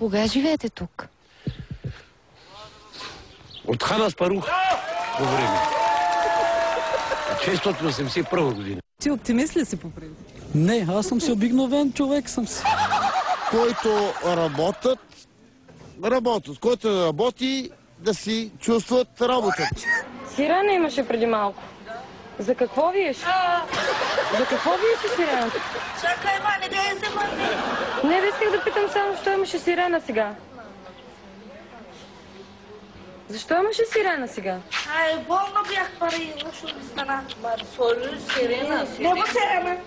кога живеете тук? От Хан Аспарух по време. 681 година. Ти оптимист ли си по принцип? Не, аз съм си обикновен човек съм си. Който работят, който не работи, да си чувстват работата. Сирена имаше преди малко. За какво виеш? За какво виеше сирената? Чакай, мане, да я взема. Не, бе, исках да питам само, защо имаше сирена сега? Защо имаше сирена сега? Ай, болно бях пари, лошо ми стана. Сирена. Нема сирена.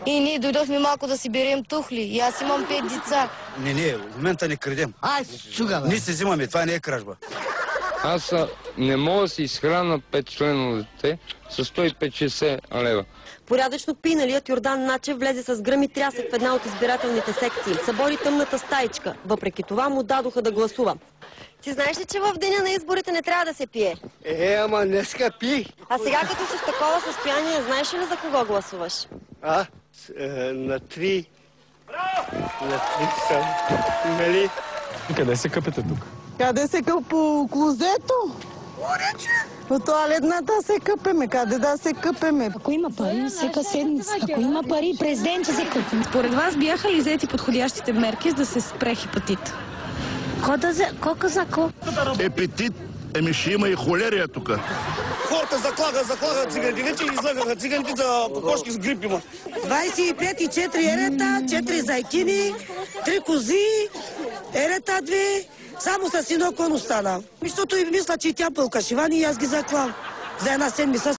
И ние дойдохме малко да си берем тухли. И аз имам 5 деца. Не, в момента не крадем. Ай, чуга, бе. Ние се взимаме, това не е кражба. Аз не мога да си изхрана 5-члено дете с 150 лева. Порядъчно пиналият Йордан Начев влезе с гръм и трясък в една от избирателните секции. Събори тъмната стаичка. Въпреки това му дадоха да гласува. Ти знаеш ли, че в деня на изборите не трябва да се пие? Ама днеска пи. А сега, като си в такова състояние, знаеш ли за кого гласуваш? На три съм. Нали? Къде се къпете тук? Къде се къп по клозето? По тоалетната се къпеме. Къде да се къпеме? Ако има пари, всека седмица. Ако има пари, президент се къпи. Според вас бяха ли взети подходящите мерки, за да се спре хепатит? Колко за ко? Епетит, ще има и холерия тук. Хората заклагат циганите. Вече излагаха циганите за кокошки с грип има. 25 и 4 ерета, 4 зайкини, 3 кози, ерета 2. Само с едно кон остана. Защото и мисля, че и тя пълка шивани и аз ги заклам. За една седмица